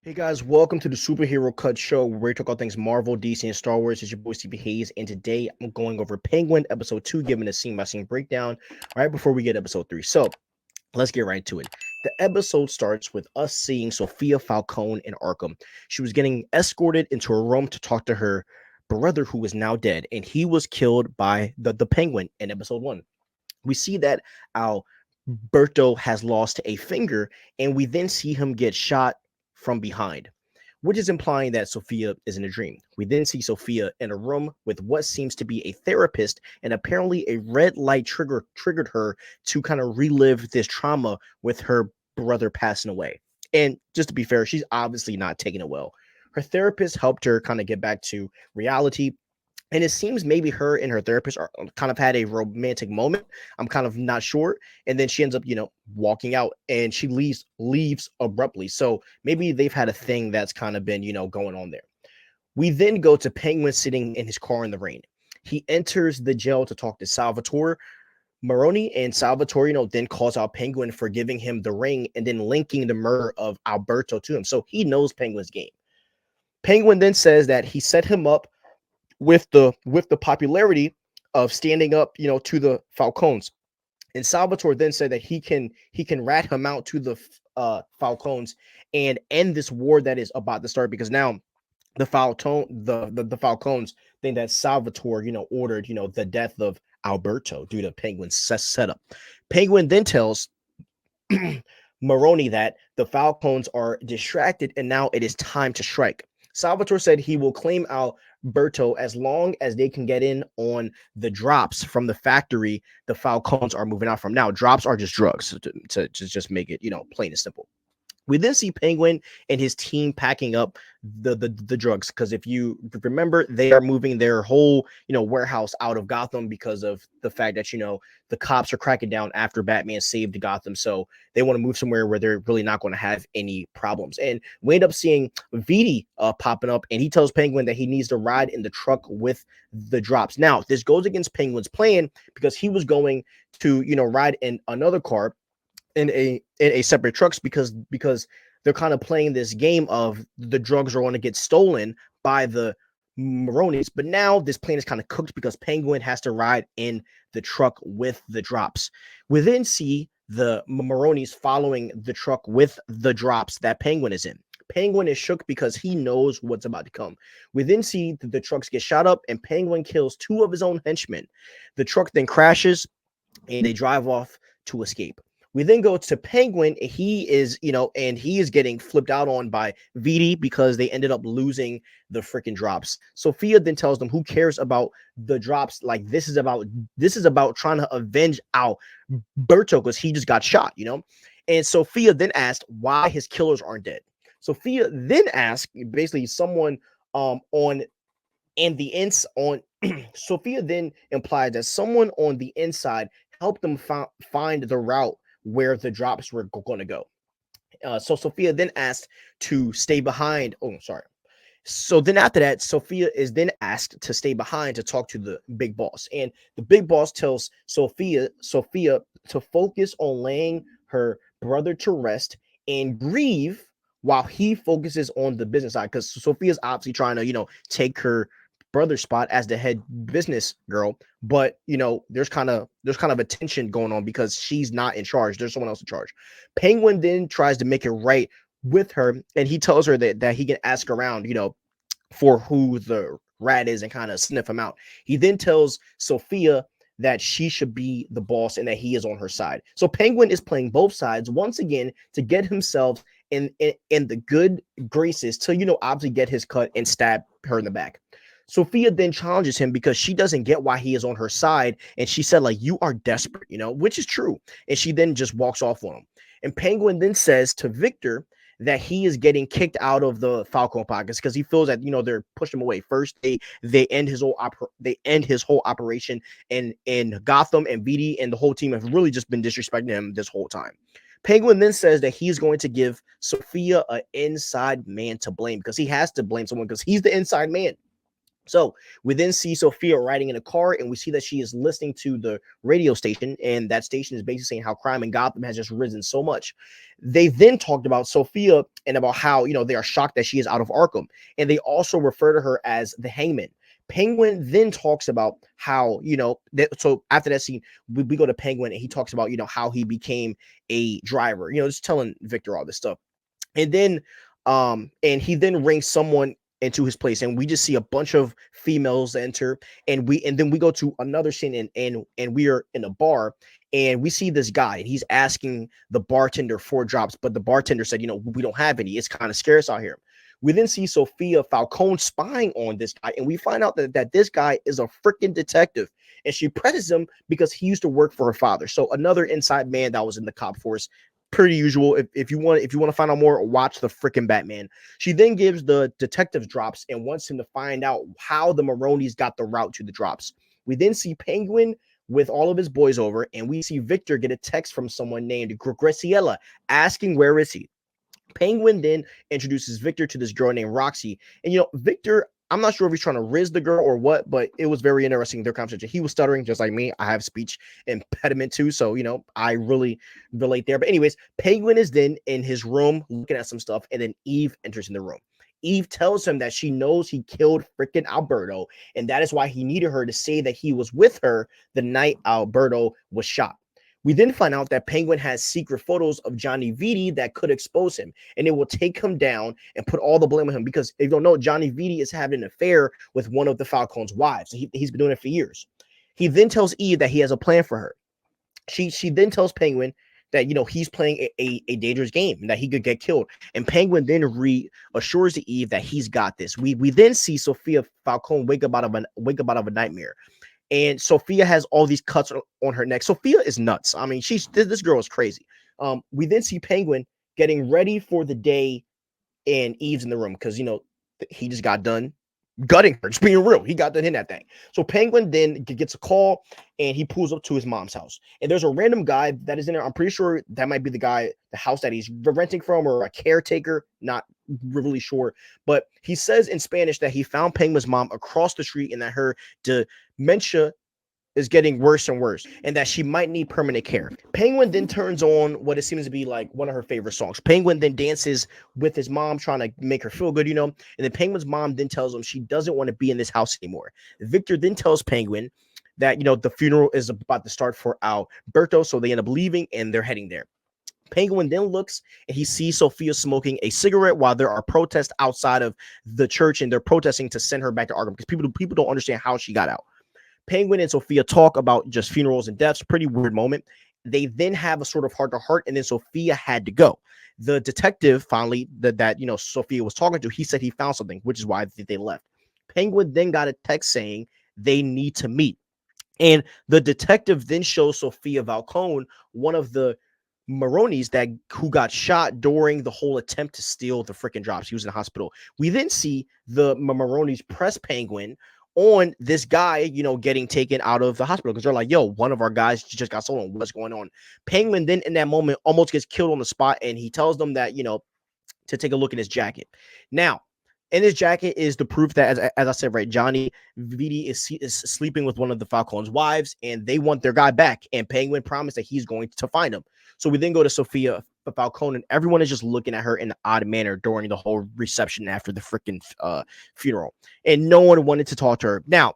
Hey guys, welcome to the Superhero Cut Show where we talk about things Marvel, DC, and Star Wars. It's your boy CB Hayes, and today I'm going over Penguin episode 2, giving a scene by scene breakdown right before we get episode 3. So let's get right to it. The episode starts with us seeing Sofia Falcone in Arkham. She was getting escorted into a room to talk to her brother who is now dead, and he was killed by the Penguin in episode 1. We see that Alberto has lost a finger, and we then see him get shot from behind, which is implying that Sofia is in a dream. We then see Sofia in a room with what seems to be a therapist, and apparently a red light triggered her to kind of relive this trauma with her brother passing away. And just to be fair, she's obviously not taking it well. Her therapist helped her kind of get back to reality, and it seems maybe her and her therapist are kind of had a romantic moment. I'm kind of not sure. And then she ends up, walking out, and she leaves abruptly. So maybe they've had a thing that's kind of been, going on there. We then go to Penguin sitting in his car in the rain. He enters the jail to talk to Salvatore Maroni, and Salvatore, then calls out Penguin for giving him the ring and then linking the murder of Alberto to him. So he knows Penguin's game. Penguin then says that he set him up with the popularity of standing up, to the Falcones. And Salvatore then said that he can rat him out to the Falcones and end this war that is about to start, because now the Falcones think that Salvatore, ordered, the death of Alberto due to Penguin's setup. Penguin then tells Maroni that the Falcones are distracted and now it is time to strike. Salvatore said he will claim Alberto as long as they can get in on the drops from the factory the Falcones are moving out from. Now, drops are just drugs, to just make it, plain and simple. We then see Penguin and his team packing up the drugs, because if you remember, they are moving their whole warehouse out of Gotham because of the fact that the cops are cracking down after Batman saved Gotham, so they want to move somewhere where they're really not going to have any problems. And we end up seeing Vidi popping up, and he tells Penguin that he needs to ride in the truck with the drops. Now, this goes against Penguin's plan because he was going to ride in another car in a separate trucks, because they're kind of playing this game of the drugs are going to get stolen by the Maronis. But now this plan is kind of cooked because Penguin has to ride in the truck with the drops. We then see the Maronis following the truck with the drops that Penguin is in. Penguin is shook because he knows what's about to come. We then see the trucks get shot up, and Penguin kills two of his own henchmen. The truck then crashes, and they drive off to escape. We then go to Penguin. He is, and he is getting flipped out on by Vidi because they ended up losing the freaking drops. Sofia then tells them, who cares about the drops? Like, this is about trying to avenge Alberto because he just got shot, And Sofia then asked why his killers aren't dead. Sofia then asked basically someone on and the ins on Sophia then implied that someone on the inside helped them find the route where the drops were going to go. So Sophia then asked to stay behind. Oh, sorry. So then after that, Sophia is then asked to stay behind to talk to the big boss. And the big boss tells Sophia to focus on laying her brother to rest and grieve while he focuses on the business side. Because Sophia's obviously trying to, take her brother's spot as the head business girl. But there's kind of a tension going on because she's not in charge. There's someone else in charge. Penguin then tries to make it right with her, and he tells her that he can ask around, for who the rat is and kind of sniff him out. He then tells Sophia that she should be the boss and that he is on her side. So Penguin is playing both sides once again to get himself in the good graces to obviously get his cut and stab her in the back. Sophia then challenges him because she doesn't get why he is on her side, and she said, like, you are desperate, which is true. And she then just walks off on him. And Penguin then says to Victor that he is getting kicked out of the Falcone pockets because he feels that they're pushing him away. First, they end his whole operation in Gotham, and Vidi and the whole team have really just been disrespecting him this whole time. Penguin then says that he's going to give Sophia an inside man to blame because he has to blame someone because he's the inside man. So we then see Sofia riding in a car, and we see that she is listening to the radio station, and that station is basically saying how crime in Gotham has just risen so much. They then talked about Sofia and about how they are shocked that she is out of Arkham, and they also refer to her as the Hangman. Penguin then talks about how so after that scene, we go to Penguin, and he talks about how he became a driver, just telling Victor all this stuff. And then and he then rings someone into his place, and we just see a bunch of females enter, and then we go to another scene, and we are in a bar, and we see this guy, and he's asking the bartender for drops, but the bartender said, we don't have any, it's kind of scarce out here. We then see Sofia Falcone spying on this guy, and we find out that this guy is a freaking detective, and she presses him because he used to work for her father. So another inside man that was in the cop force. Pretty usual. If you want to find out more, watch the freaking Batman. She then gives the detective drops and wants him to find out how the Maronis got the route to the drops. We then see Penguin with all of his boys over, and we see Victor get a text from someone named Graciela asking where is he. Penguin then introduces Victor to this girl named Roxy. And, Victor, I'm not sure if he's trying to riz the girl or what, but it was very interesting, their conversation. He was stuttering just like me. I have speech impediment too, so, I really relate there. But anyways, Penguin is then in his room looking at some stuff, and then Eve enters in the room. Eve tells him that she knows he killed freaking Alberto, and that is why he needed her to say that he was with her the night Alberto was shot. We then find out that Penguin has secret photos of Johnny Vitti that could expose him, and it will take him down and put all the blame on him, because if you don't know, Johnny Vitti is having an affair with one of the Falcones' wives. He's been doing it for years. He then tells Eve that he has a plan for her. She then tells Penguin that he's playing a dangerous game and that he could get killed. And Penguin then reassures to Eve that he's got this. We then see Sofia Falcone wake up out of a nightmare. And Sofia has all these cuts on her neck. Sofia is nuts. I mean, this girl is crazy. We then see Penguin getting ready for the day, and Eve's in the room because he just got done gutting her. Just being real, he got done in that thing. So Penguin then gets a call, and he pulls up to his mom's house. And there's a random guy that is in there. I'm pretty sure that might be the house that he's renting from, or a caretaker. Not really sure, but he says in Spanish that he found Penguin's mom across the street, and that her dementia is getting worse and worse, and that she might need permanent care. Penguin then turns on what it seems to be like one of her favorite songs. Penguin then dances with his mom, trying to make her feel good, and then Penguin's mom then tells him she doesn't want to be in this house anymore. Victor then tells Penguin that the funeral is about to start for Alberto, so they end up leaving, and they're heading there. Penguin then looks, and he sees Sofia smoking a cigarette while there are protests outside of the church, and they're protesting to send her back to Arkham because people don't understand how she got out. Penguin and Sofia talk about just funerals and deaths. Pretty weird moment. They then have a sort of heart-to-heart, and then Sofia had to go. The detective finally that Sofia was talking to, he said he found something, which is why they left. Penguin then got a text saying they need to meet. And the detective then shows Sofia Falcone one of the Maronis who got shot during the whole attempt to steal the freaking drops. He was in the hospital. We then see the Maronis press Penguin on this guy, getting taken out of the hospital, because they're like, yo, one of our guys just got stolen. What's going on? Penguin then in that moment almost gets killed on the spot, and he tells them that, to take a look in his jacket. Now, in his jacket is the proof that, as I said, right, Johnny Vitti is sleeping with one of the Falcones' wives, and they want their guy back. And Penguin promised that he's going to find him. So we then go to Sofia Falcone, and everyone is just looking at her in an odd manner during the whole reception after the freaking funeral. And no one wanted to talk to her. Now,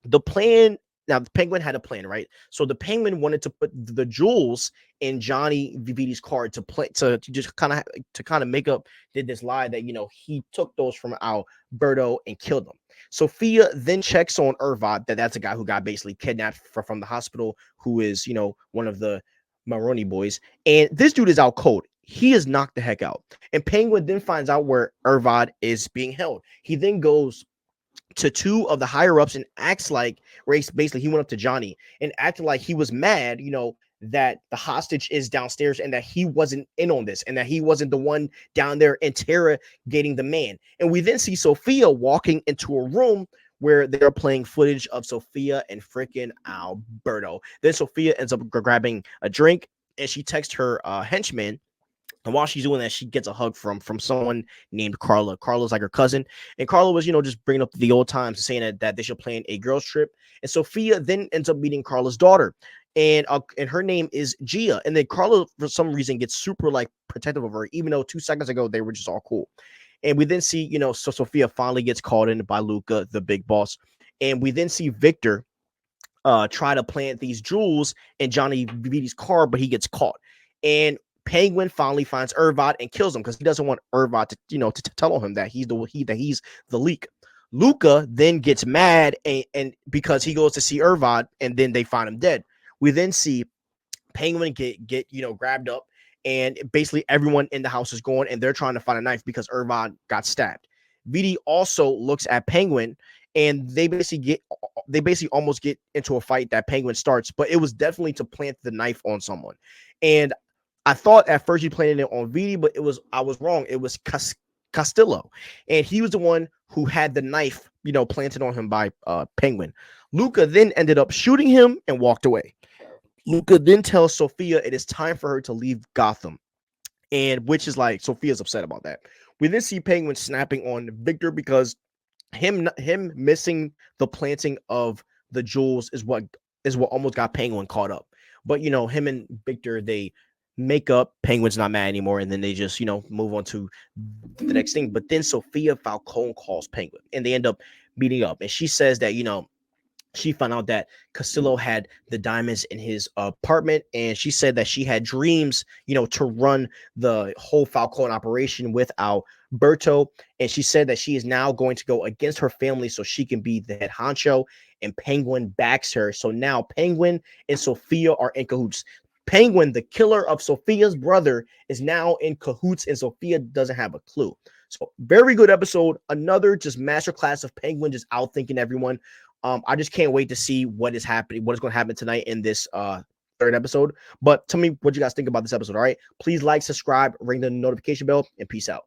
the Penguin had a plan, right? So the Penguin wanted to put the jewels in Johnny Vitti's card to just kind of make up this lie that he took those from Alberto and killed them. Sofia then checks on Irvad, that's a guy who got basically kidnapped from the hospital, who is one of the Maroni boys, and this dude is out cold. He is knocked the heck out. And Penguin then finds out where Irvad is being held. He then goes to two of the higher ups and acts like basically he went up to Johnny and acted like he was mad, that the hostage is downstairs and that he wasn't in on this and that he wasn't the one down there interrogating the man. And we then see Sofia walking into a room where they're playing footage of Sofia and freaking Alberto. Then Sofia ends up grabbing a drink, and she texts her henchman And while she's doing that, she gets a hug from someone named Carla. Carla's like her cousin, and Carla was, just bringing up the old times, saying that they should plan a girls trip. And Sofia then ends up meeting Carla's daughter, and her name is Gia. And then Carla, for some reason, gets super like protective of her, even though 2 seconds ago they were just all cool. And we then see, so Sofia finally gets called in by Luca, the big boss, and we then see Victor try to plant these jewels in Johnny Viti's car, but he gets caught. And Penguin finally finds Irvad and kills him because he doesn't want Irvad to, to tell him that he's the leak. Luca then gets mad and because he goes to see Irvad and then they find him dead. We then see Penguin get grabbed up, and basically everyone in the house is gone, and they're trying to find a knife because Irvad got stabbed. Viti also looks at Penguin, and they basically almost get into a fight that Penguin starts, but it was definitely to plant the knife on someone. And I thought at first he planted it on Viti, but I was wrong. It was Castillo, and he was the one who had the knife, planted on him by Penguin. Luca then ended up shooting him and walked away. Luca then tells Sofia it is time for her to leave Gotham, and which is like Sofia's upset about that. We then see Penguin snapping on Victor because him missing the planting of the jewels is what almost got Penguin caught up. But him and Victor, they make up. Penguin's not mad anymore, and then they just move on to the next thing. But then Sofia Falcone calls Penguin, and they end up meeting up, and she says that she found out that Castillo had the diamonds in his apartment, and she said that she had dreams, to run the whole Falcone operation with Alberto. And she said that she is now going to go against her family so she can be the head honcho, and Penguin backs her. So now Penguin and Sofia are in cahoots. Penguin, the killer of Sofia's brother, is now in cahoots, and Sofia doesn't have a clue. So very good episode. Another just masterclass of Penguin just outthinking everyone. I just can't wait to see what is going to happen tonight in this third episode. But tell me what you guys think about this episode. All right, please like, subscribe, ring the notification bell, and peace out.